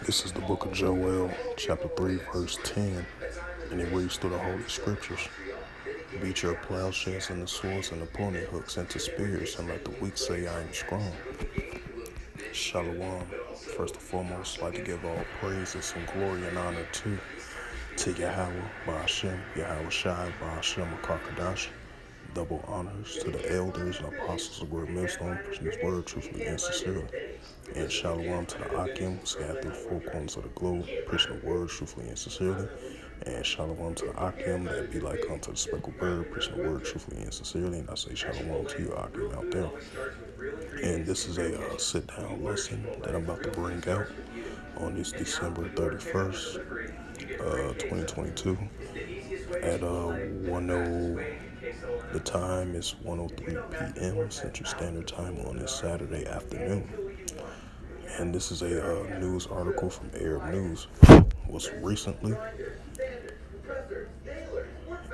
This is the book of Joel, chapter 3, verse 10, and it reads through the Holy Scriptures. Beat your plowshares and the swords and the pruning hooks into spears, and let the weak say, I am strong. Shalom. First and foremost, I'd like to give all praises and glory and honor to Yahweh, Ba'ashem, Yahweh Shai, Ba'ashem, Akakadash. Double honors to the elders and apostles of Word Millstone, preaching His word truthfully and sincerely. And shalom to the Akim, scattered through the four corners of the globe, preaching the word truthfully and sincerely. And shalom to the Akim that be like unto the speckled bird, preaching the word truthfully and sincerely. And I say shalom to you, Akim, out there. And this is a sit-down lesson that I'm about to bring out on this December 31st, 2022 at 10. The time is 1:03 p.m. Central Standard Time on this Saturday afternoon. And this is a news article from Arab News. Was recently,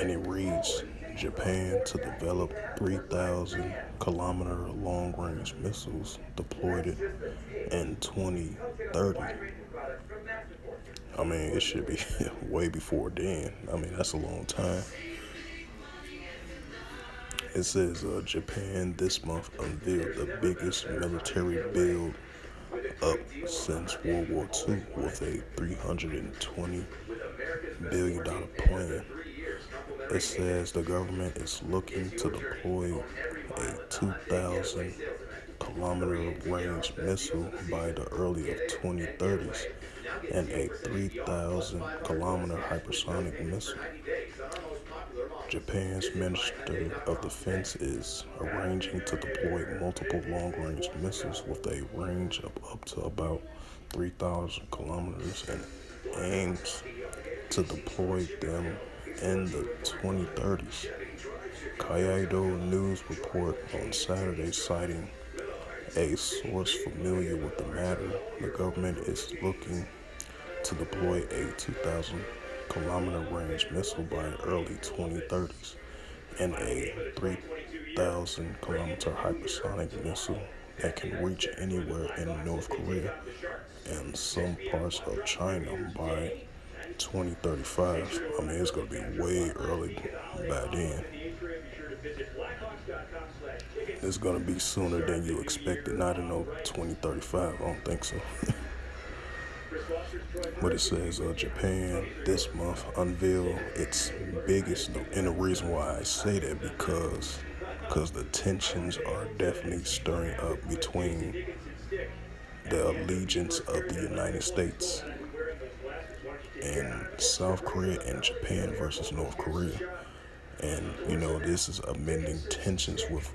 and it reads, Japan to develop 3,000-kilometer long-range missiles deployed it in 2030. I mean, it should be way before then. I mean, that's a long time. It says Japan this month unveiled the biggest military build up since World War II with a $320 billion plan. It says the government is looking to deploy a 2,000-kilometer range missile by the early of 2030s and a 3,000-kilometer hypersonic missile. Japan's Minister of Defense is arranging to deploy multiple long-range missiles with a range of up to about 3,000 kilometers and aims to deploy them in the 2030s. Kyodo News report on Saturday citing a source familiar with the matter, the government is looking to deploy a 2,000-kilometer range missile by the early 2030s and a 3,000-kilometer hypersonic missile that can reach anywhere in North Korea and some parts of China by 2035. I mean, it's going to be way early by then. It's going to be sooner than you expected. Not in 2035. I don't think so. But it says Japan this month unveiled its biggest, and the reason why I say that because the tensions are definitely stirring up between the allegiance of the United States and South Korea and Japan versus North Korea. And, this is amending tensions with,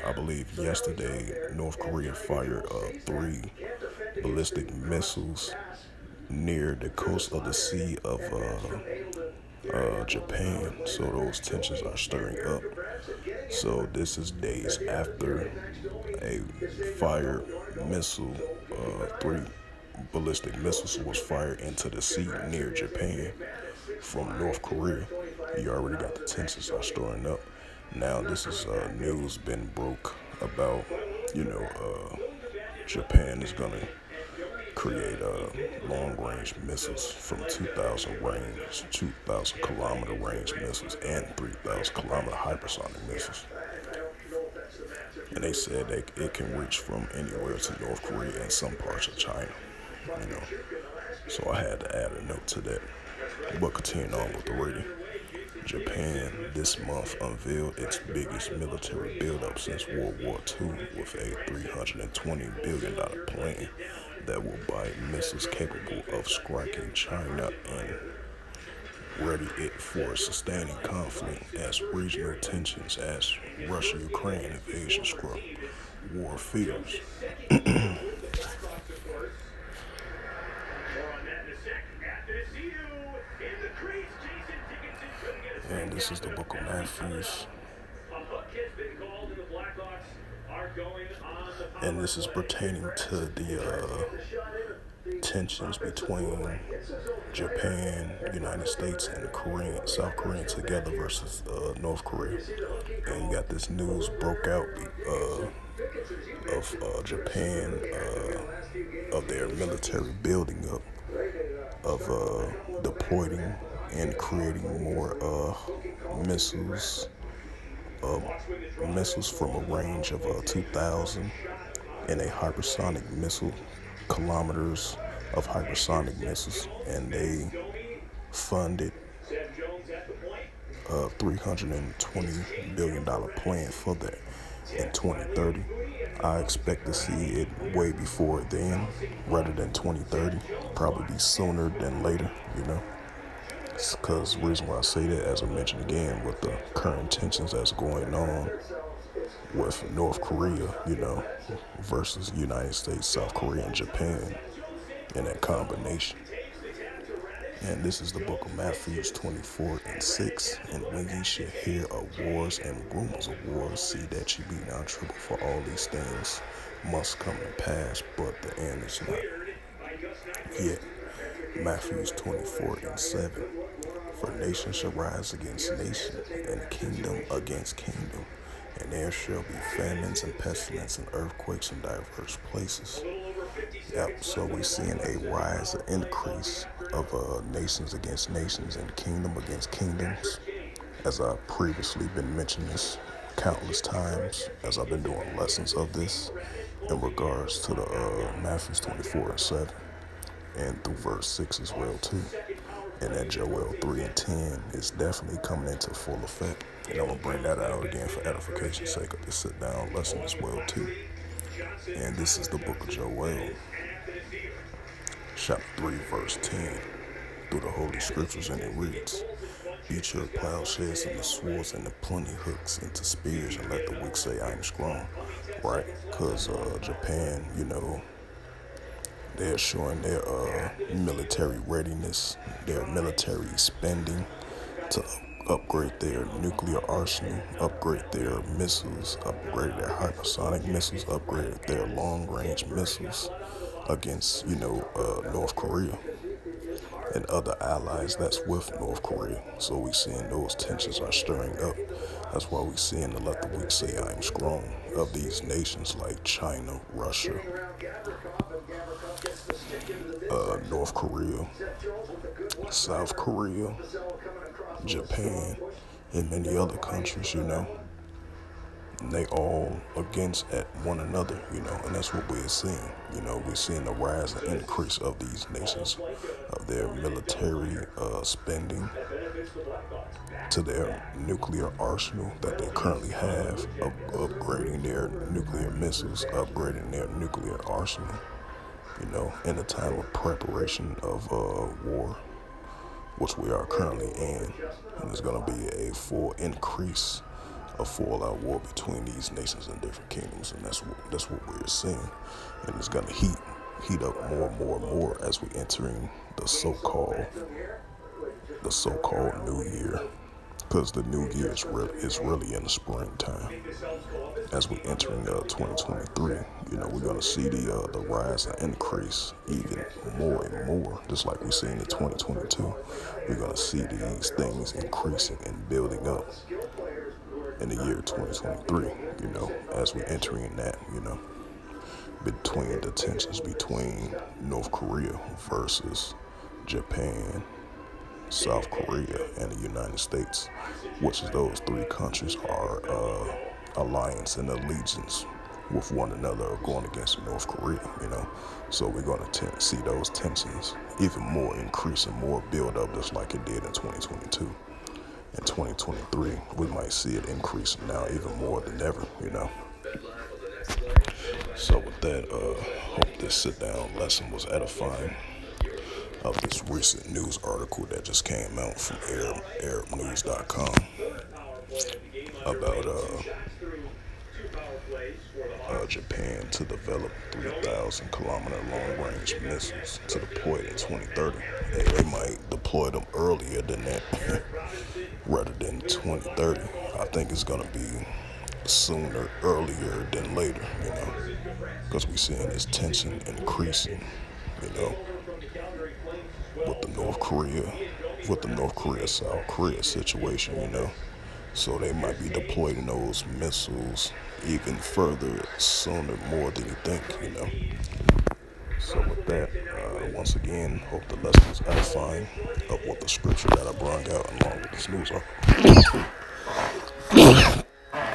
I believe yesterday, North Korea fired 3 ballistic missiles near the coast of the Sea of Japan. So those tensions are stirring up. So this is days after a fired missile, 3 ballistic missiles was fired into the sea near Japan from North Korea. You already got the tensions are stirring up. Now this is news been broke about, Japan is gonna create long-range missiles from 2,000-kilometer range missiles and 3,000-kilometer hypersonic missiles. And they said it can reach from anywhere to North Korea and some parts of China. So I had to add a note to that. But continuing on with the reading. Japan this month unveiled its biggest military buildup since World War II with a $320 billion plan that will buy missiles capable of striking China and ready it for sustaining conflict as regional tensions as Russia-Ukraine invasion struck war fears. And this is the book of Matthew. And this is pertaining to the tensions between Japan, United States, and South Korea together versus North Korea. And you got this news broke out of Japan, of their military building up, of deploying and creating more missiles, uh, missiles from a range of 2,000 and a hypersonic missile, kilometers of hypersonic missiles, and they funded a $320 billion plan for that in 2030. I expect to see it way before then, rather than 2030. Probably be sooner than later, you know. Because the reason why I say that, as I mentioned again, with the current tensions that's going on with North Korea, you know, versus United States, South Korea, and Japan, in that combination. And this is the book of Matthew 24:6. And when ye shall hear of wars and rumors of wars, see that ye be not troubled, for all these things must come to pass, but the end is not yet. Matthew 24:7. For nation shall rise against nation, and kingdom against kingdom. And there shall be famines and pestilence and earthquakes in diverse places. Yep, so we're seeing a rise, an increase of nations against nations and kingdom against kingdoms. As I've previously been mentioning this countless times, as I've been doing lessons of this in regards to the Matthew 24:7 and through verse 6 as well too. And that Joel 3:10 is definitely coming into full effect. And I'm going to bring that out again for edification's sake of this sit down lesson as well too. And this is the book of Joel, chapter 3, verse 10, through the Holy Scriptures, and it reads, beat your plowshares and the swords and the plenty hooks into spears, and let the weak say, I am strong. Right? Because Japan, you know, they're showing their military readiness, their military spending to upgrade their nuclear arsenal, upgrade their missiles, upgrade their hypersonic missiles, upgrade their long-range missiles against, you know, North Korea and other allies that's with North Korea. So we seeing those tensions are stirring up. That's why we seeing the let the weak say I am strong of these nations like China, Russia, North Korea, South Korea, Japan, and many other countries, you know. And they all against at one another, you know, and that's what we're seeing. You know, we're seeing the rise and increase of these nations, of their military spending, to their nuclear arsenal that they currently have, upgrading their nuclear missiles, upgrading their nuclear arsenal, you know, in a time of preparation of war, which we are currently in. And there's going to be a full increase, a full-out war between these nations and different kingdoms, and that's what we're seeing. And it's going to heat up more and more and more as we entering the so-called new year, because the new year is really in the springtime. As we entering 2023, you know, we're going to see the rise and increase even more and more, just like we seen in 2022. We're going to see these things increasing and building up in the year 2023, you know, as we entering that, you know, between the tensions between North Korea versus Japan, South Korea, and the United States, which is those three countries are alliance and allegiance with one another, are going against North Korea, you know. So we're going to see those tensions even more increase and more build up, just like it did in 2022. In 2023, we might see it increase now even more than ever, you know. So with that, hope this sit-down lesson was edifying of this recent news article that just came out from ArabNews.com about Japan to develop 3,000-kilometer long-range missiles to deploy in 2030. Hey, they might deploy them earlier than that, rather than 2030. I think it's gonna be sooner, earlier than later, you know, because we're seeing this tension increasing, you know, with the North Korea, South Korea situation, you know. So they might be deploying those missiles even further sooner more than you think, So with that, once again, hope the lesson was edifying of what the scripture that I brought out along with this news article.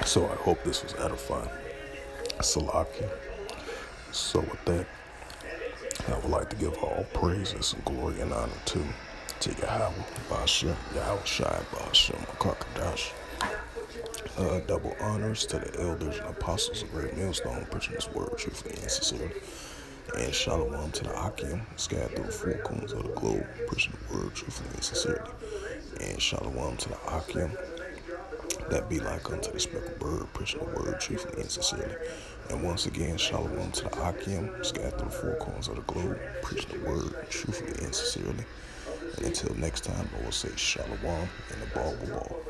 So I hope this was edifying. Salaki. So with that, I would like to give all praises and glory and honor to Yahweh, Ba'ashem, Yahweh Shai, Ba'ashem, Makakadash. Double honors to the elders and apostles of Great Millstone, preaching this word truthfully and sincerely. And shalom to the Akim, scattered through the four corners of the globe, preaching the word truthfully and sincerely. And shalom to the Akim, that be like unto the speckled bird, preaching the word truthfully and sincerely. And once again, shalom to the Akim, scattered through the four corners of the globe, preaching the word truthfully and sincerely. And until next time, I will say shalom and the ball will ball.